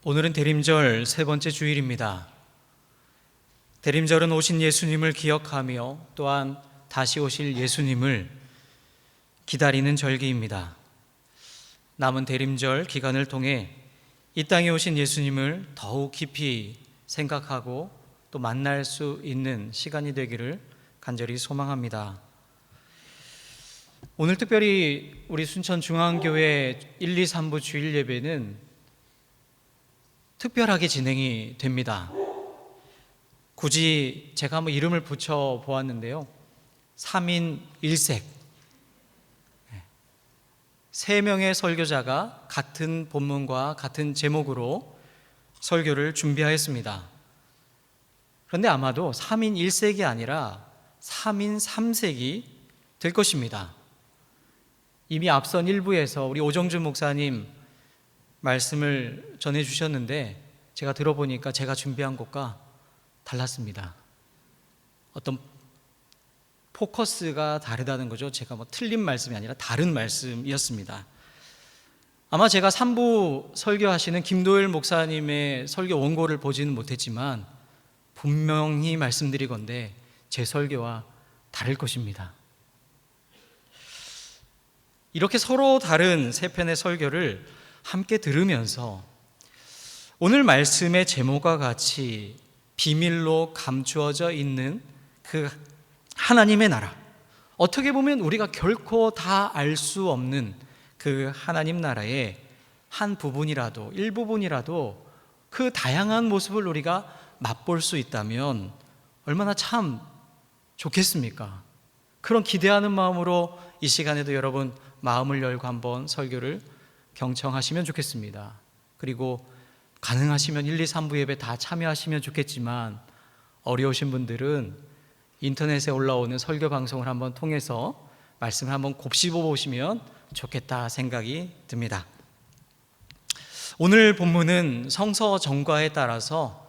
오늘은 대림절 세 번째 주일입니다. 대림절은 오신 예수님을 기억하며 또한 다시 오실 예수님을 기다리는 절기입니다. 남은 대림절 기간을 통해 이 땅에 오신 예수님을 더욱 깊이 생각하고 또 만날 수 있는 시간이 되기를 간절히 소망합니다. 오늘 특별히 우리 순천중앙교회 1, 2, 3부 주일 예배는 특별하게 진행이 됩니다. 굳이 제가 한번 이름을 붙여 보았는데요, 3인 1색, 3명의 설교자가 같은 본문과 같은 제목으로 설교를 준비하였습니다. 그런데 아마도 3인 1색이 아니라 3인 3색이 될 것입니다. 이미 앞선 1부에서 우리 오정준 목사님 말씀을 전해주셨는데 제가 들어보니까 제가 준비한 것과 달랐습니다. 어떤 포커스가 다르다는 거죠. 제가 틀린 말씀이 아니라 다른 말씀이었습니다. 아마 제가 3부 설교하시는 김도일 목사님의 설교 원고를 보지는 못했지만 분명히 말씀드리건대 제 설교와 다를 것입니다. 이렇게 서로 다른 세 편의 설교를 함께 들으면서 오늘 말씀의 제목과 같이 비밀로 감추어져 있는 그 하나님의 나라, 어떻게 보면 우리가 결코 다 알 수 없는 그 하나님 나라의 한 부분이라도, 일부분이라도 그 다양한 모습을 우리가 맛볼 수 있다면 얼마나 참 좋겠습니까? 그런 기대하는 마음으로 이 시간에도 여러분 마음을 열고 한번 설교를 경청하시면 좋겠습니다. 그리고 가능하시면 1, 2, 3부 예배 다 참여하시면 좋겠지만 어려우신 분들은 인터넷에 올라오는 설교 방송을 한번 통해서 말씀을 한번 곱씹어 보시면 좋겠다 생각이 듭니다. 오늘 본문은 성서 정과에 따라서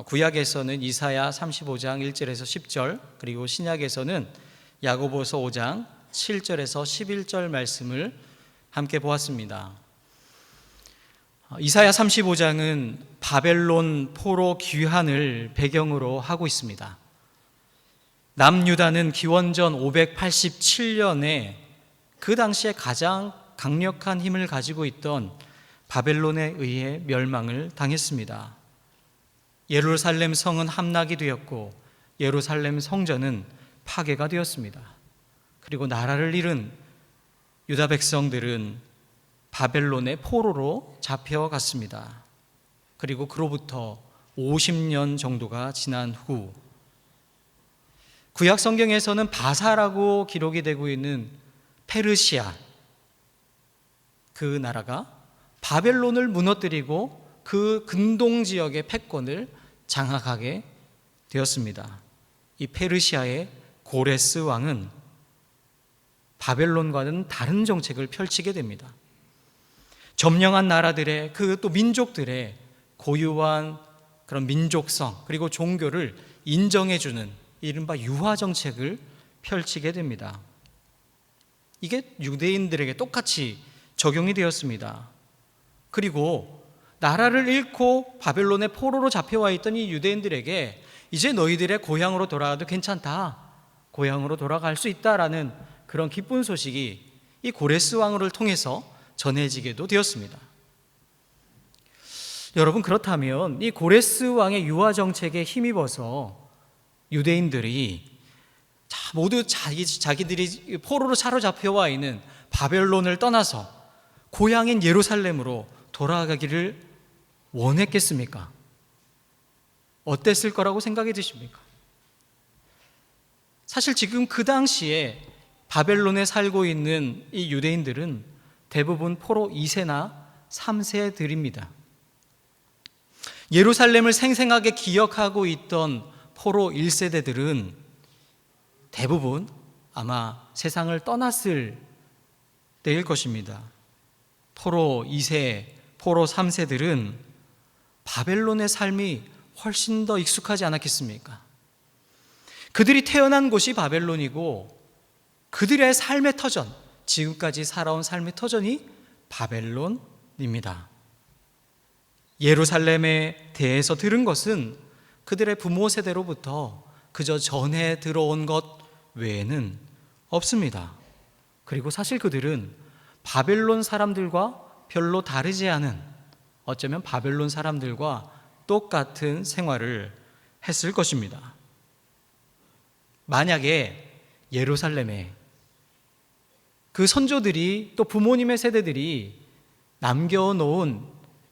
구약에서는 이사야 35장 1절에서 10절, 그리고 신약에서는 야고보서 5장 7절에서 11절 말씀을 함께 보았습니다. 이사야 35장은 바벨론 포로 귀환을 배경으로 하고 있습니다. 남유다는 기원전 587년에 그 당시에 가장 강력한 힘을 가지고 있던 바벨론에 의해 멸망을 당했습니다. 예루살렘 성은 함락이 되었고 예루살렘 성전은 파괴가 되었습니다. 그리고 나라를 잃은 유다 백성들은 바벨론의 포로로 잡혀갔습니다. 그리고 그로부터 50년 정도가 지난 후 구약 성경에서는 바사라고 기록이 되고 있는 페르시아, 그 나라가 바벨론을 무너뜨리고 그 근동 지역의 패권을 장악하게 되었습니다. 이 페르시아의 고레스 왕은 바벨론과는 다른 정책을 펼치게 됩니다. 점령한 나라들의 그 또 민족들의 고유한 그런 민족성 그리고 종교를 인정해주는 이른바 유화 정책을 펼치게 됩니다. 이게 유대인들에게 똑같이 적용이 되었습니다. 그리고 나라를 잃고 바벨론의 포로로 잡혀와 있던 이 유대인들에게 이제 너희들의 고향으로 돌아가도 괜찮다, 고향으로 돌아갈 수 있다라는 그런 기쁜 소식이 이 고레스 왕을 통해서 전해지게도 되었습니다. 여러분, 그렇다면 이 고레스 왕의 유화 정책에 힘입어서 유대인들이 모두 자기들이 포로로 사로잡혀와 있는 바벨론을 떠나서 고향인 예루살렘으로 돌아가기를 원했겠습니까? 어땠을 거라고 생각이 드십니까? 사실 지금 그 당시에 바벨론에 살고 있는 이 유대인들은 대부분 포로 2세나 3세들입니다. 예루살렘을 생생하게 기억하고 있던 포로 1세대들은 대부분 아마 세상을 떠났을 때일 것입니다. 포로 2세, 포로 3세들은 바벨론의 삶이 훨씬 더 익숙하지 않았겠습니까? 그들이 태어난 곳이 바벨론이고 그들의 삶의 터전, 지금까지 살아온 삶의 터전이 바벨론입니다. 예루살렘에 대해서 들은 것은 그들의 부모 세대로부터 그저 전해 들어온 것 외에는 없습니다. 그리고 사실 그들은 바벨론 사람들과 별로 다르지 않은, 어쩌면 바벨론 사람들과 똑같은 생활을 했을 것입니다. 만약에 예루살렘에 그 선조들이, 또 부모님의 세대들이 남겨놓은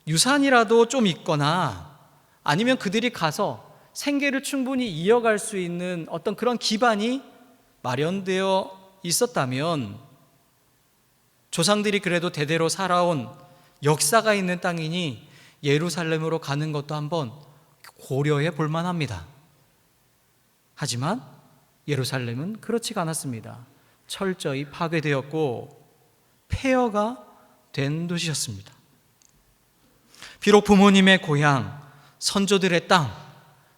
유산이라도 좀 있거나, 아니면 그들이 가서 생계를 충분히 이어갈 수 있는 어떤 그런 기반이 마련되어 있었다면, 조상들이 그래도 대대로 살아온 역사가 있는 땅이니 예루살렘으로 가는 것도 한번 고려해 볼 만합니다. 하지만 예루살렘은 그렇지가 않았습니다. 철저히 파괴되었고 폐허가 된 도시였습니다. 비록 부모님의 고향, 선조들의 땅,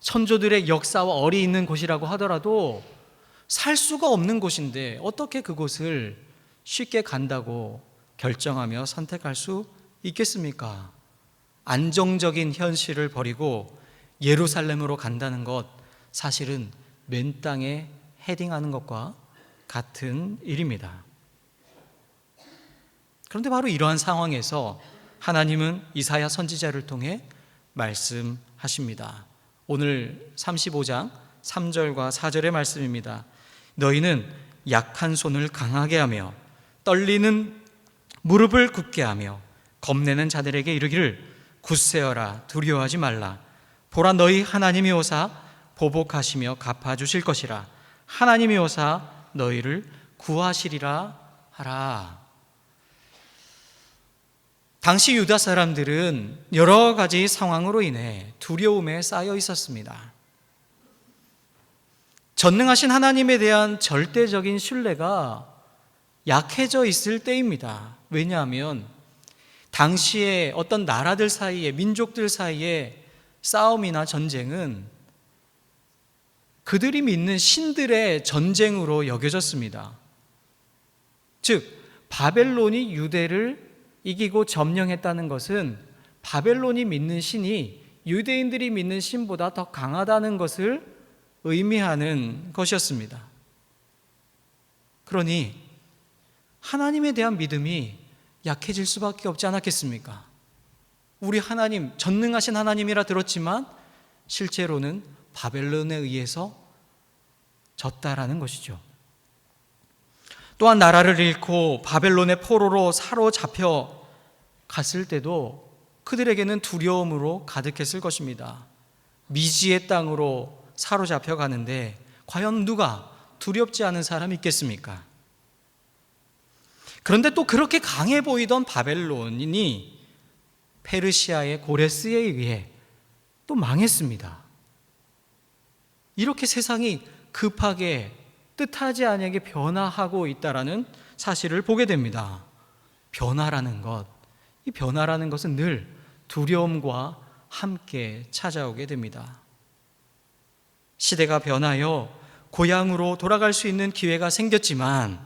선조들의 역사와 얼이 있는 곳이라고 하더라도 살 수가 없는 곳인데 어떻게 그곳을 쉽게 간다고 결정하며 선택할 수 있겠습니까? 안정적인 현실을 버리고 예루살렘으로 간다는 것, 사실은 맨 땅에 헤딩하는 것과 같은 일입니다. 그런데 바로 이러한 상황에서 하나님은 이사야 선지자를 통해 말씀하십니다. 오늘 35장 3절과 4절의 말씀입니다. 너희는 약한 손을 강하게 하며 떨리는 무릎을 굳게 하며 겁내는 자들에게 이르기를 굳세어라, 두려워하지 말라. 보라, 너희 하나님이 오사 보복하시며 갚아주실 것이라. 하나님이 오사 너희를 구하시리라 하라. 당시 유다 사람들은 여러 가지 상황으로 인해 두려움에 쌓여 있었습니다. 전능하신 하나님에 대한 절대적인 신뢰가 약해져 있을 때입니다. 왜냐하면 당시에 어떤 나라들 사이에, 민족들 사이에 싸움이나 전쟁은 그들이 믿는 신들의 전쟁으로 여겨졌습니다. 즉, 바벨론이 유대를 이기고 점령했다는 것은 바벨론이 믿는 신이 유대인들이 믿는 신보다 더 강하다는 것을 의미하는 것이었습니다. 그러니 하나님에 대한 믿음이 약해질 수밖에 없지 않았겠습니까? 우리 하나님, 전능하신 하나님이라 들었지만 실제로는 바벨론에 의해서 졌다라는 것이죠. 또한 나라를 잃고 바벨론의 포로로 사로잡혀 갔을 때도 그들에게는 두려움으로 가득했을 것입니다. 미지의 땅으로 사로잡혀 가는데 과연 누가 두렵지 않은 사람이 있겠습니까? 그런데 또 그렇게 강해 보이던 바벨론이 페르시아의 고레스에 의해 또 망했습니다. 이렇게 세상이 급하게 뜻하지 않게 변화하고 있다라는 사실을 보게 됩니다. 변화라는 것, 이 변화라는 것은 늘 두려움과 함께 찾아오게 됩니다. 시대가 변하여 고향으로 돌아갈 수 있는 기회가 생겼지만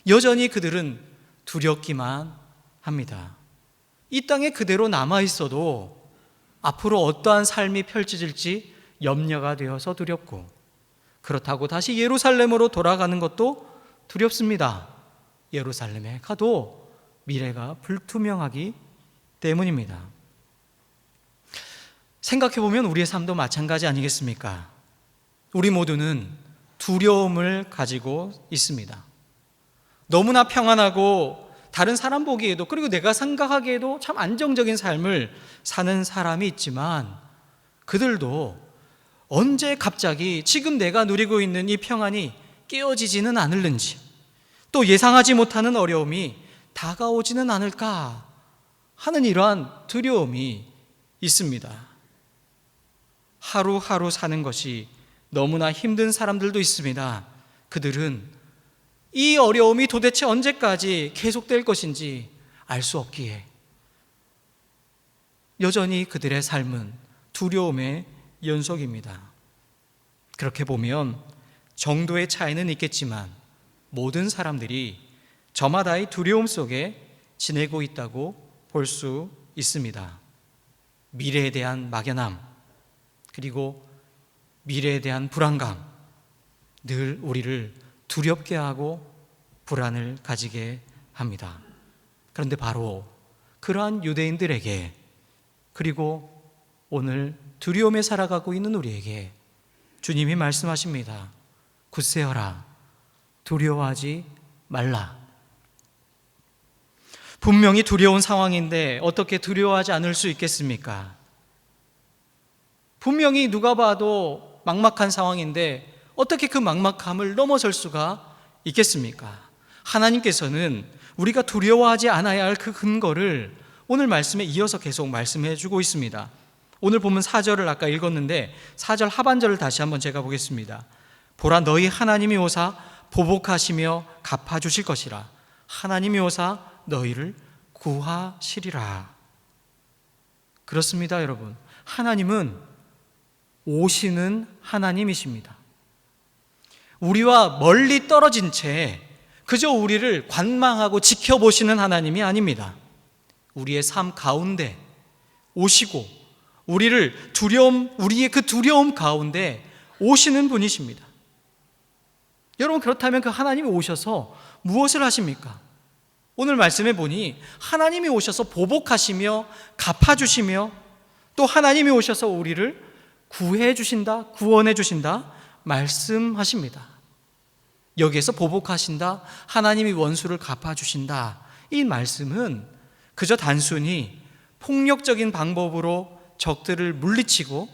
여전히 그들은 두렵기만 합니다. 이 땅에 그대로 남아 있어도 앞으로 어떠한 삶이 펼쳐질지 염려가 되어서 두렵고, 그렇다고 다시 예루살렘으로 돌아가는 것도 두렵습니다. 예루살렘에 가도 미래가 불투명하기 때문입니다. 생각해보면 우리의 삶도 마찬가지 아니겠습니까? 우리 모두는 두려움을 가지고 있습니다. 너무나 평안하고 다른 사람 보기에도, 그리고 내가 생각하기에도 참 안정적인 삶을 사는 사람이 있지만 그들도 언제 갑자기 지금 내가 누리고 있는 이 평안이 깨어지지는 않을는지, 또 예상하지 못하는 어려움이 다가오지는 않을까 하는 이러한 두려움이 있습니다. 하루하루 사는 것이 너무나 힘든 사람들도 있습니다. 그들은 이 어려움이 도대체 언제까지 계속될 것인지 알 수 없기에 여전히 그들의 삶은 두려움의 연속입니다. 그렇게 보면 정도의 차이는 있겠지만 모든 사람들이 저마다의 두려움 속에 지내고 있다고 볼 수 있습니다. 미래에 대한 막연함, 그리고 미래에 대한 불안감, 늘 우리를 두렵게 하고 불안을 가지게 합니다. 그런데 바로 그러한 유대인들에게, 그리고 오늘 두려움에 살아가고 있는 우리에게 주님이 말씀하십니다. 굳세어라, 두려워하지 말라. 분명히 두려운 상황인데 어떻게 두려워하지 않을 수 있겠습니까? 분명히 누가 봐도 막막한 상황인데 어떻게 그 막막함을 넘어설 수가 있겠습니까? 하나님께서는 우리가 두려워하지 않아야 할 그 근거를 오늘 말씀에 이어서 계속 말씀해 주고 있습니다. 오늘 보면 4절을 아까 읽었는데 4절 하반절을 다시 한번 제가 보겠습니다. 보라, 너희 하나님이 오사 보복하시며 갚아주실 것이라. 하나님이 오사 너희를 구하시리라. 그렇습니다, 여러분. 하나님은 오시는 하나님이십니다. 우리와 멀리 떨어진 채 그저 우리를 관망하고 지켜보시는 하나님이 아닙니다. 우리의 삶 가운데 오시고 우리의 그 두려움 가운데 오시는 분이십니다. 여러분, 그렇다면 그 하나님이 오셔서 무엇을 하십니까? 오늘 말씀해 보니 하나님이 오셔서 보복하시며 갚아주시며 또 하나님이 오셔서 우리를 구해 주신다, 구원해 주신다 말씀하십니다. 여기에서 보복하신다, 하나님이 원수를 갚아주신다, 이 말씀은 그저 단순히 폭력적인 방법으로 적들을 물리치고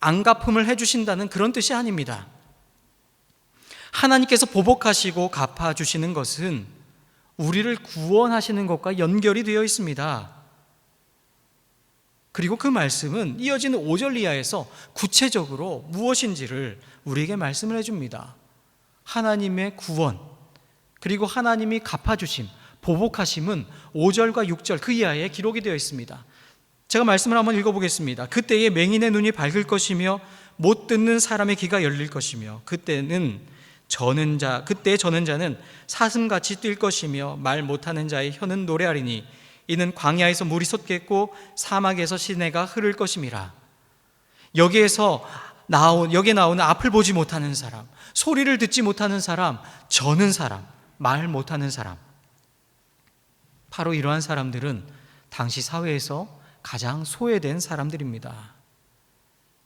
안갚음을 해주신다는 그런 뜻이 아닙니다. 하나님께서 보복하시고 갚아주시는 것은 우리를 구원하시는 것과 연결이 되어 있습니다. 그리고 그 말씀은 이어지는 5절 이하에서 구체적으로 무엇인지를 우리에게 말씀을 해줍니다. 하나님의 구원, 그리고 하나님이 갚아주심, 보복하심은 5절과 6절 그 이하에 기록이 되어 있습니다. 제가 말씀을 한번 읽어보겠습니다. 그때에 맹인의 눈이 밝을 것이며 못 듣는 사람의 귀가 열릴 것이며 그때 저는 자는 사슴같이 뛸 것이며 말 못하는 자의 혀는 노래하리니 이는 광야에서 물이 솟겠고 사막에서 시내가 흐를 것임이라. 여기에 나오는 앞을 보지 못하는 사람, 소리를 듣지 못하는 사람, 저는 사람, 말 못하는 사람, 바로 이러한 사람들은 당시 사회에서 가장 소외된 사람들입니다.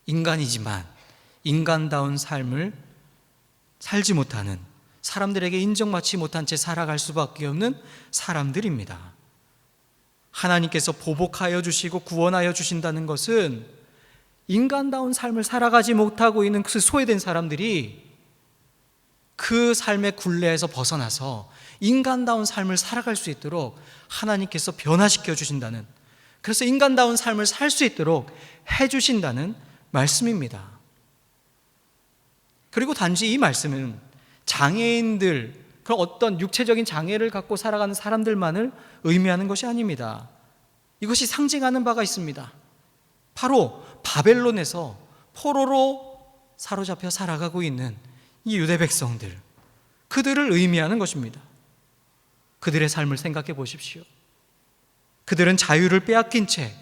인간이지만 인간다운 삶을 살지 못하는, 사람들에게 인정받지 못한 채 살아갈 수밖에 없는 사람들입니다. 하나님께서 보복하여 주시고 구원하여 주신다는 것은 인간다운 삶을 살아가지 못하고 있는 그 소외된 사람들이 그 삶의 굴레에서 벗어나서 인간다운 삶을 살아갈 수 있도록 하나님께서 변화시켜 주신다는, 그래서 인간다운 삶을 살 수 있도록 해주신다는 말씀입니다. 그리고 단지 이 말씀은 장애인들, 그런 어떤 육체적인 장애를 갖고 살아가는 사람들만을 의미하는 것이 아닙니다. 이것이 상징하는 바가 있습니다. 바로 바벨론에서 포로로 사로잡혀 살아가고 있는 이 유대 백성들, 그들을 의미하는 것입니다. 그들의 삶을 생각해 보십시오. 그들은 자유를 빼앗긴 채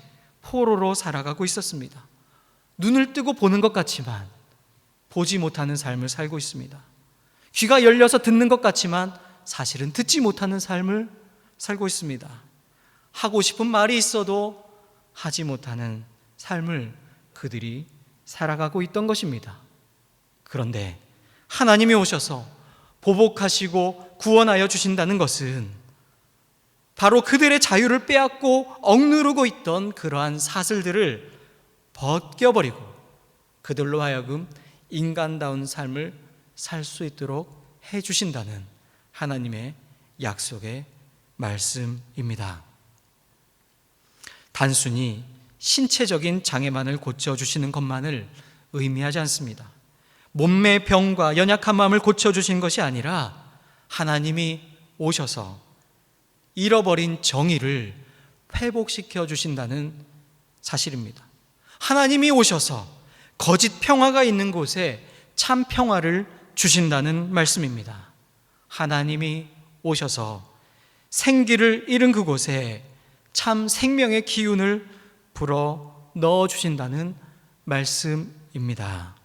포로로 살아가고 있었습니다. 눈을 뜨고 보는 것 같지만 보지 못하는 삶을 살고 있습니다. 귀가 열려서 듣는 것 같지만 사실은 듣지 못하는 삶을 살고 있습니다. 하고 싶은 말이 있어도 하지 못하는 삶을 그들이 살아가고 있던 것입니다. 그런데 하나님이 오셔서 보복하시고 구원하여 주신다는 것은 바로 그들의 자유를 빼앗고 억누르고 있던 그러한 사슬들을 벗겨버리고 그들로 하여금 인간다운 삶을 살 수 있도록 해주신다는 하나님의 약속의 말씀입니다. 단순히 신체적인 장애만을 고쳐주시는 것만을 의미하지 않습니다. 몸의 병과 연약한 마음을 고쳐주신 것이 아니라 하나님이 오셔서 잃어버린 정의를 회복시켜 주신다는 사실입니다. 하나님이 오셔서 거짓 평화가 있는 곳에 참 평화를 주신다는 말씀입니다. 하나님이 오셔서 생기를 잃은 그곳에 참 생명의 기운을 불어 넣어 주신다는 말씀입니다.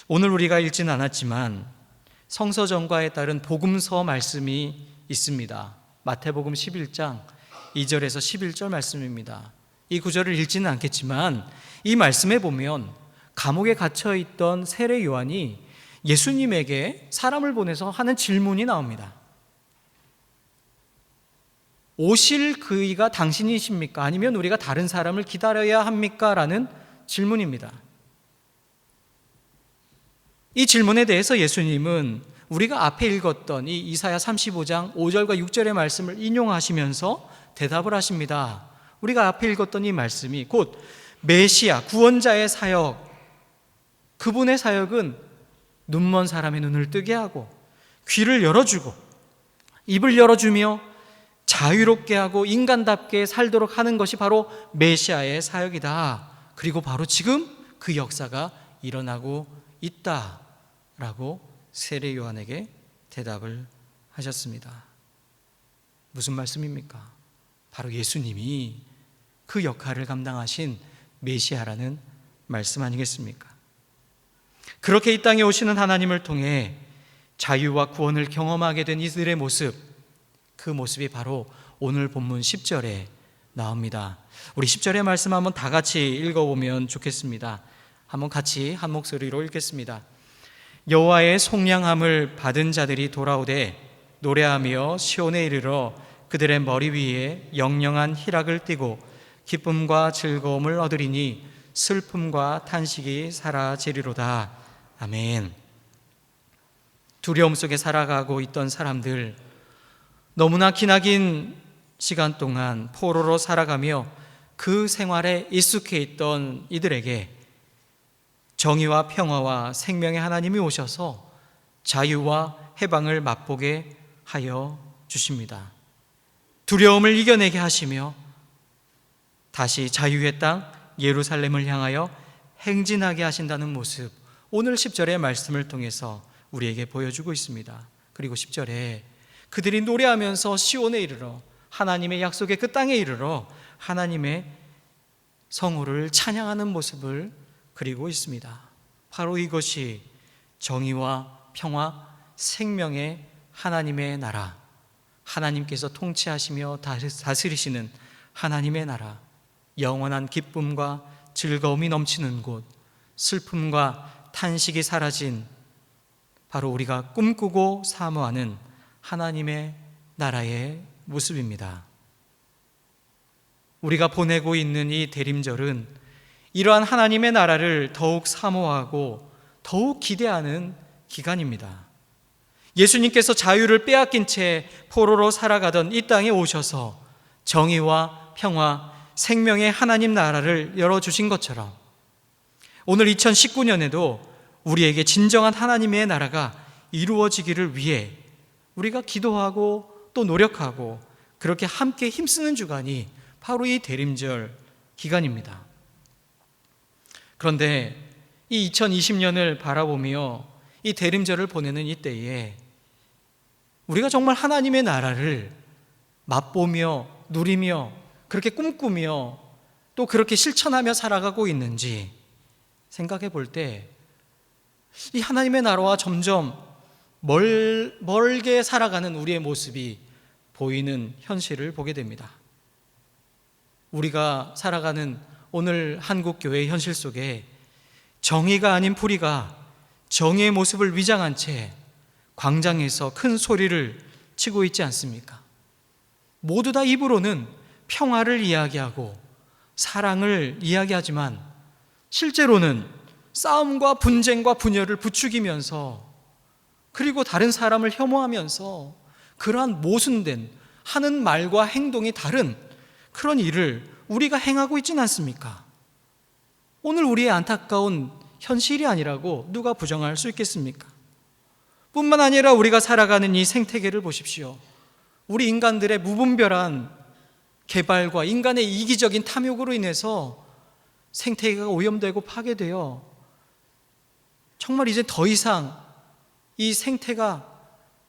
오늘 우리가 읽지는 않았지만 성서전과에 따른 복음서 말씀이 있습니다. 마태복음 11장 2절에서 11절 말씀입니다. 이 구절을 읽지는 않겠지만 이 말씀에 보면 감옥에 갇혀있던 세례 요한이 예수님에게 사람을 보내서 하는 질문이 나옵니다. 오실 그이가 당신이십니까? 아니면 우리가 다른 사람을 기다려야 합니까? 라는 질문입니다. 이 질문에 대해서 예수님은 우리가 앞에 읽었던 이 이사야 35장 5절과 6절의 말씀을 인용하시면서 대답을 하십니다. 우리가 앞에 읽었던 이 말씀이 곧 메시아, 구원자의 사역, 그분의 사역은 눈먼 사람의 눈을 뜨게 하고 귀를 열어주고 입을 열어주며 자유롭게 하고 인간답게 살도록 하는 것이 바로 메시아의 사역이다. 그리고 바로 지금 그 역사가 일어나고 있다라고 세례 요한에게 대답을 하셨습니다. 무슨 말씀입니까? 바로 예수님이 그 역할을 감당하신 메시아라는 말씀 아니겠습니까? 그렇게 이 땅에 오시는 하나님을 통해 자유와 구원을 경험하게 된 이들의 모습, 그 모습이 바로 오늘 본문 10절에 나옵니다. 우리 10절의 말씀 한번 다 같이 읽어보면 좋겠습니다. 한번 같이 한 목소리로 읽겠습니다. 여호와의 속량함을 받은 자들이 돌아오되 노래하며 시온에 이르러 그들의 머리 위에 영영한 희락을 띠고 기쁨과 즐거움을 얻으리니 슬픔과 탄식이 사라지리로다. 아멘. 두려움 속에 살아가고 있던 사람들, 너무나 기나긴 시간 동안 포로로 살아가며 그 생활에 익숙해 있던 이들에게 정의와 평화와 생명의 하나님이 오셔서 자유와 해방을 맛보게 하여 주십니다. 두려움을 이겨내게 하시며 다시 자유의 땅 예루살렘을 향하여 행진하게 하신다는 모습, 오늘 10절의 말씀을 통해서 우리에게 보여주고 있습니다. 그리고 10절에 그들이 노래하면서 시온에 이르러 하나님의 약속의 그 땅에 이르러 하나님의 성호를 찬양하는 모습을 그리고 있습니다. 바로 이것이 정의와 평화, 생명의 하나님의 나라, 하나님께서 통치하시며 다스리시는 하나님의 나라, 영원한 기쁨과 즐거움이 넘치는 곳, 슬픔과 탄식이 사라진 바로 우리가 꿈꾸고 사모하는 하나님의 나라의 모습입니다. 우리가 보내고 있는 이 대림절은 이러한 하나님의 나라를 더욱 사모하고 더욱 기대하는 기간입니다. 예수님께서 자유를 빼앗긴 채 포로로 살아가던 이 땅에 오셔서 정의와 평화, 생명의 하나님 나라를 열어주신 것처럼 오늘 2019년에도 우리에게 진정한 하나님의 나라가 이루어지기를 위해 우리가 기도하고 또 노력하고 그렇게 함께 힘쓰는 주간이 바로 이 대림절 기간입니다. 그런데 이 2020년을 바라보며 이 대림절을 보내는 이때에 우리가 정말 하나님의 나라를 맛보며 누리며 그렇게 꿈꾸며 또 그렇게 실천하며 살아가고 있는지 생각해 볼 때 이 하나님의 나라와 점점 멀게 살아가는 우리의 모습이 보이는 현실을 보게 됩니다. 우리가 살아가는 오늘 한국교회의 현실 속에 정의가 아닌 불의가 정의의 모습을 위장한 채 광장에서 큰 소리를 치고 있지 않습니까? 모두 다 입으로는 평화를 이야기하고 사랑을 이야기하지만 실제로는 싸움과 분쟁과 분열을 부추기면서 그리고 다른 사람을 혐오하면서 그러한 모순된 하는 말과 행동이 다른 그런 일을 우리가 행하고 있지는 않습니까? 오늘 우리의 안타까운 현실이 아니라고 누가 부정할 수 있겠습니까? 뿐만 아니라 우리가 살아가는 이 생태계를 보십시오. 우리 인간들의 무분별한 개발과 인간의 이기적인 탐욕으로 인해서 생태계가 오염되고 파괴되어 정말 이제 더 이상 이 생태가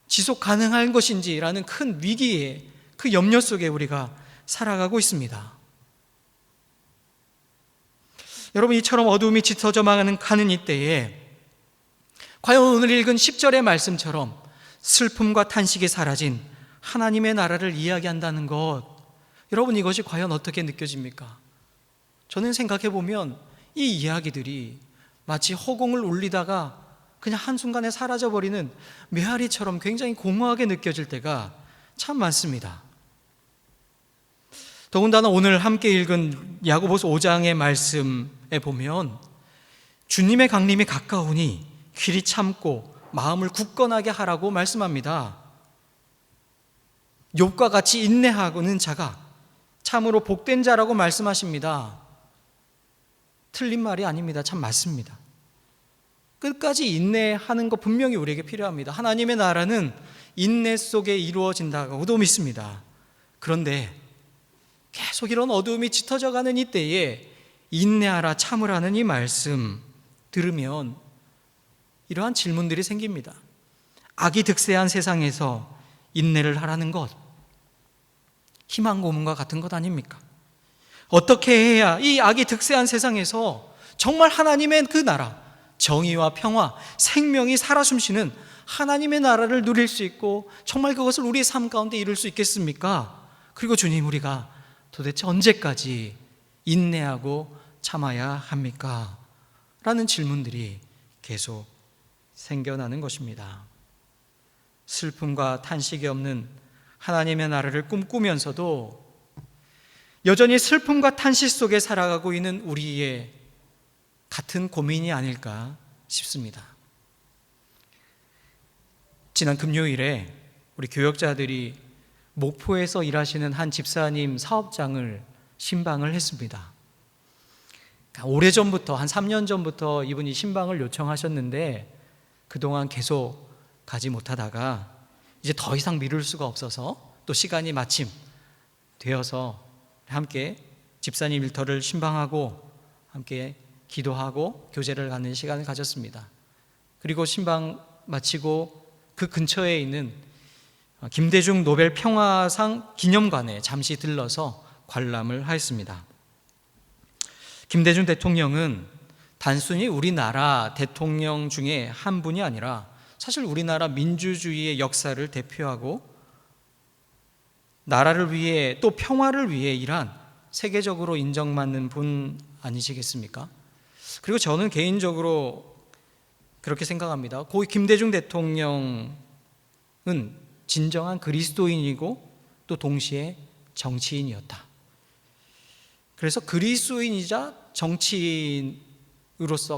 지속 가능한 것인지라는 큰 위기에 그 염려 속에 우리가 살아가고 있습니다. 여러분, 이처럼 어두움이 짙어져 가는 이때에 과연 오늘 읽은 10절의 말씀처럼 슬픔과 탄식이 사라진 하나님의 나라를 이야기한다는 것, 여러분, 이것이 과연 어떻게 느껴집니까? 저는 생각해 보면 이 이야기들이 마치 허공을 울리다가 그냥 한순간에 사라져버리는 메아리처럼 굉장히 공허하게 느껴질 때가 참 많습니다. 더군다나 오늘 함께 읽은 야고보서 5장의 말씀에 보면 주님의 강림이 가까우니 귀리 참고 마음을 굳건하게 하라고 말씀합니다. 욥과 같이 인내하고는 자가 참으로 복된 자라고 말씀하십니다. 틀린 말이 아닙니다. 참 맞습니다. 끝까지 인내하는 것 분명히 우리에게 필요합니다. 하나님의 나라는 인내 속에 이루어진다고 믿습니다. 그런데 계속 이런 어두움이 짙어져 가는 이때에 인내하라 참으라는 이 말씀 들으면 이러한 질문들이 생깁니다. 악이 득세한 세상에서 인내를 하라는 것, 희망 고문과 같은 것 아닙니까? 어떻게 해야 이 악이 득세한 세상에서 정말 하나님의 그 나라, 정의와 평화, 생명이 살아 숨쉬는 하나님의 나라를 누릴 수 있고 정말 그것을 우리의 삶 가운데 이룰 수 있겠습니까? 그리고 주님, 우리가 도대체 언제까지 인내하고 참아야 합니까? 라는 질문들이 계속 생겨나는 것입니다. 슬픔과 탄식이 없는 하나님의 나라를 꿈꾸면서도 여전히 슬픔과 탄식 속에 살아가고 있는 우리의 같은 고민이 아닐까 싶습니다. 지난 금요일에 우리 교역자들이 목포에서 일하시는 한 집사님 사업장을 신방을 했습니다. 오래전부터, 한 3년 전부터 이분이 신방을 요청하셨는데 그동안 계속 가지 못하다가 이제 더 이상 미룰 수가 없어서 또 시간이 마침 되어서 함께 집사님 일터를 신방하고 함께 기도하고 교제를 갖는 시간을 가졌습니다. 그리고 신방 마치고 그 근처에 있는 김대중 노벨 평화상 기념관에 잠시 들러서 관람을 하였습니다. 김대중 대통령은 단순히 우리나라 대통령 중에 한 분이 아니라 사실 우리나라 민주주의의 역사를 대표하고 나라를 위해 또 평화를 위해 일한 세계적으로 인정받는 분 아니시겠습니까? 그리고 저는 개인적으로 그렇게 생각합니다. 고 김대중 대통령은 진정한 그리스도인이고 또 동시에 정치인이었다. 그래서 그리스도인이자 정치인으로서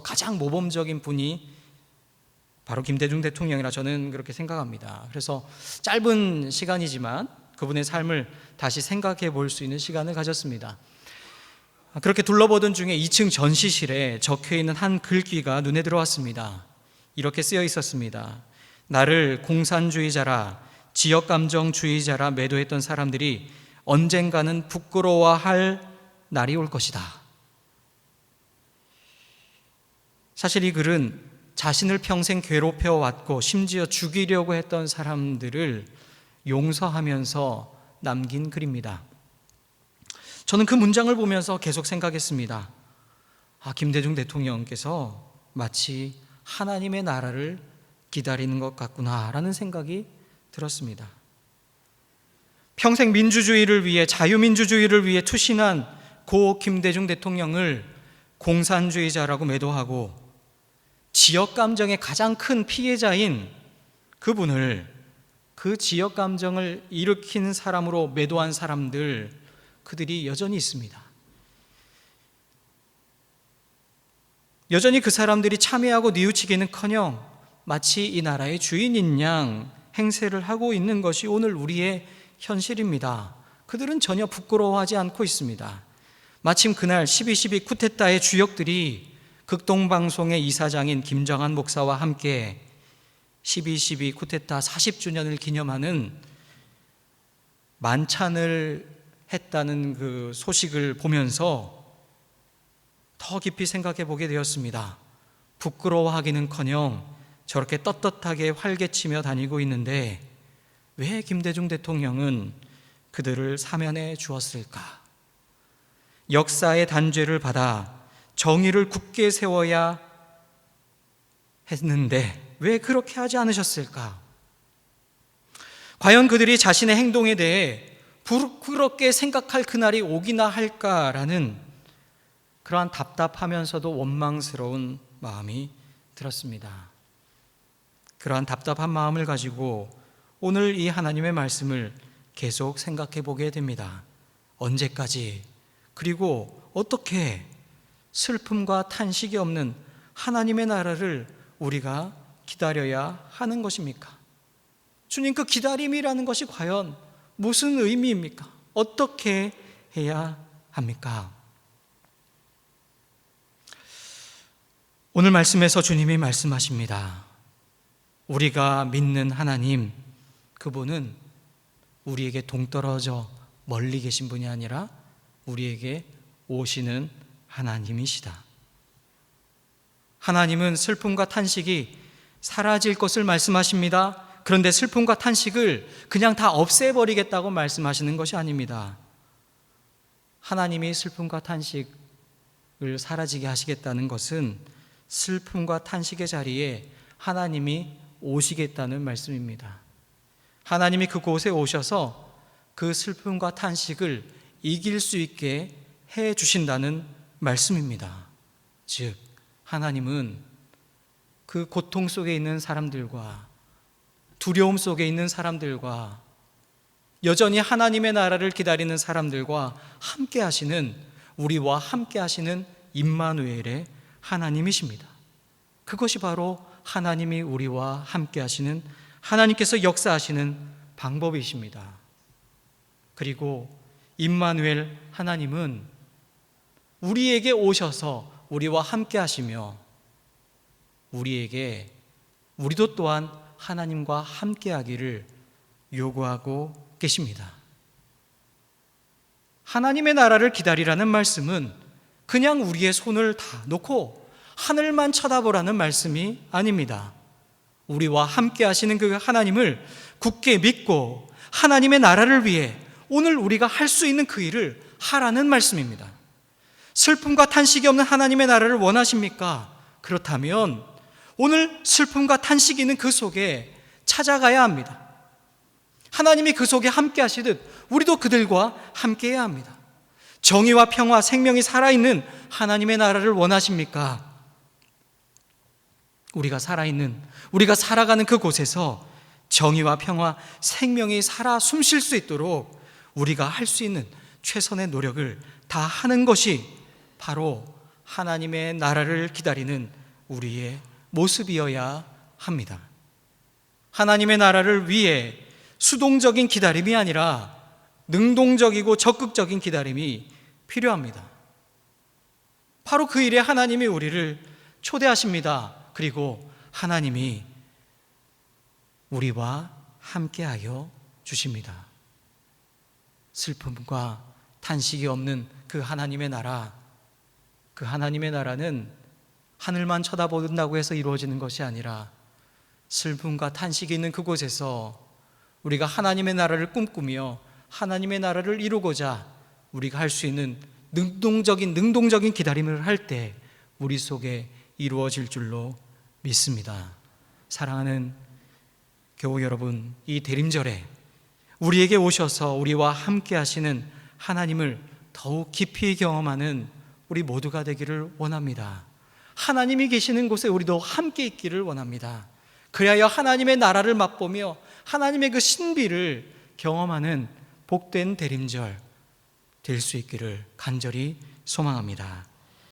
가장 모범적인 분이 바로 김대중 대통령이라 저는 그렇게 생각합니다. 그래서 짧은 시간이지만 그분의 삶을 다시 생각해 볼 수 있는 시간을 가졌습니다. 그렇게 둘러보던 중에 2층 전시실에 적혀 있는 한 글귀가 눈에 들어왔습니다. 이렇게 쓰여 있었습니다. 나를 공산주의자라 지역감정주의자라 매도했던 사람들이 언젠가는 부끄러워할 날이 올 것이다. 사실 이 글은 자신을 평생 괴롭혀왔고 심지어 죽이려고 했던 사람들을 용서하면서 남긴 글입니다. 저는 그 문장을 보면서 계속 생각했습니다. 김대중 대통령께서 마치 하나님의 나라를 기다리는 것 같구나라는 생각이 들었습니다. 평생 민주주의를 위해, 자유민주주의를 위해 투신한 고 김대중 대통령을 공산주의자라고 매도하고 지역 감정의 가장 큰 피해자인 그분을 그 지역 감정을 일으킨 사람으로 매도한 사람들, 그들이 여전히 있습니다. 여전히 그 사람들이 참여하고 뉘우치기는커녕 마치 이 나라의 주인인 양 행세를 하고 있는 것이 오늘 우리의 현실입니다. 그들은 전혀 부끄러워하지 않고 있습니다. 마침 그날 12.12 쿠데타의 주역들이 극동방송의 이사장인 김정한 목사와 함께 12.12 쿠데타 40주년을 기념하는 만찬을 했다는 그 소식을 보면서 더 깊이 생각해 보게 되었습니다. 부끄러워하기는커녕 저렇게 떳떳하게 활개치며 다니고 있는데 왜 김대중 대통령은 그들을 사면해 주었을까? 역사의 단죄를 받아 정의를 굳게 세워야 했는데 왜 그렇게 하지 않으셨을까? 과연 그들이 자신의 행동에 대해 부끄럽게 생각할 그날이 오기나 할까라는 그러한 답답하면서도 원망스러운 마음이 들었습니다. 그러한 답답한 마음을 가지고 오늘 이 하나님의 말씀을 계속 생각해 보게 됩니다. 언제까지, 그리고 어떻게 슬픔과 탄식이 없는 하나님의 나라를 우리가 기다려야 하는 것입니까? 주님, 그 기다림이라는 것이 과연 무슨 의미입니까? 어떻게 해야 합니까? 오늘 말씀에서 주님이 말씀하십니다. 우리가 믿는 하나님, 그분은 우리에게 동떨어져 멀리 계신 분이 아니라 우리에게 오시는 하나님이시다. 하나님은 슬픔과 탄식이 사라질 것을 말씀하십니다. 그런데 슬픔과 탄식을 그냥 다 없애버리겠다고 말씀하시는 것이 아닙니다. 하나님이 슬픔과 탄식을 사라지게 하시겠다는 것은 슬픔과 탄식의 자리에 하나님이 오시겠다는 말씀입니다. 하나님이 그곳에 오셔서 그 슬픔과 탄식을 이길 수 있게 해 주신다는 말씀입니다. 즉, 하나님은 그 고통 속에 있는 사람들과 두려움 속에 있는 사람들과 여전히 하나님의 나라를 기다리는 사람들과 함께 하시는, 우리와 함께 하시는 임마누엘의 하나님이십니다. 그것이 바로 하나님이 우리와 함께 하시는, 하나님께서 역사하시는 방법이십니다. 그리고 임마누엘 하나님은 우리에게 오셔서 우리와 함께 하시며 우리도 또한 하나님과 함께 하기를 요구하고 계십니다. 하나님의 나라를 기다리라는 말씀은 그냥 우리의 손을 다 놓고 하늘만 쳐다보라는 말씀이 아닙니다. 우리와 함께 하시는 그 하나님을 굳게 믿고 하나님의 나라를 위해 오늘 우리가 할 수 있는 그 일을 하라는 말씀입니다. 슬픔과 탄식이 없는 하나님의 나라를 원하십니까? 그렇다면 오늘 슬픔과 탄식이 있는 그 속에 찾아가야 합니다. 하나님이 그 속에 함께 하시듯 우리도 그들과 함께 해야 합니다. 정의와 평화, 생명이 살아있는 하나님의 나라를 원하십니까? 우리가 살아가는 그곳에서 정의와 평화, 생명이 살아 숨쉴 수 있도록 우리가 할 수 있는 최선의 노력을 다 하는 것이 바로 하나님의 나라를 기다리는 우리의 모습이어야 합니다. 하나님의 나라를 위해 수동적인 기다림이 아니라 능동적이고 적극적인 기다림이 필요합니다. 바로 그 일에 하나님이 우리를 초대하십니다. 그리고 하나님이 우리와 함께하여 주십니다. 슬픔과 탄식이 없는 그 하나님의 나라, 그 하나님의 나라는 하늘만 쳐다본다고 해서 이루어지는 것이 아니라 슬픔과 탄식이 있는 그곳에서 우리가 하나님의 나라를 꿈꾸며 하나님의 나라를 이루고자 우리가 할 수 있는 능동적인 기다림을 할 때 우리 속에 이루어질 줄로 믿습니다. 사랑하는 교우 여러분, 이 대림절에 우리에게 오셔서 우리와 함께 하시는 하나님을 더욱 깊이 경험하는 우리 모두가 되기를 원합니다. 하나님이 계시는 곳에 우리도 함께 있기를 원합니다. 그리하여 하나님의 나라를 맛보며 하나님의 그 신비를 경험하는 복된 대림절 될 수 있기를 간절히 소망합니다.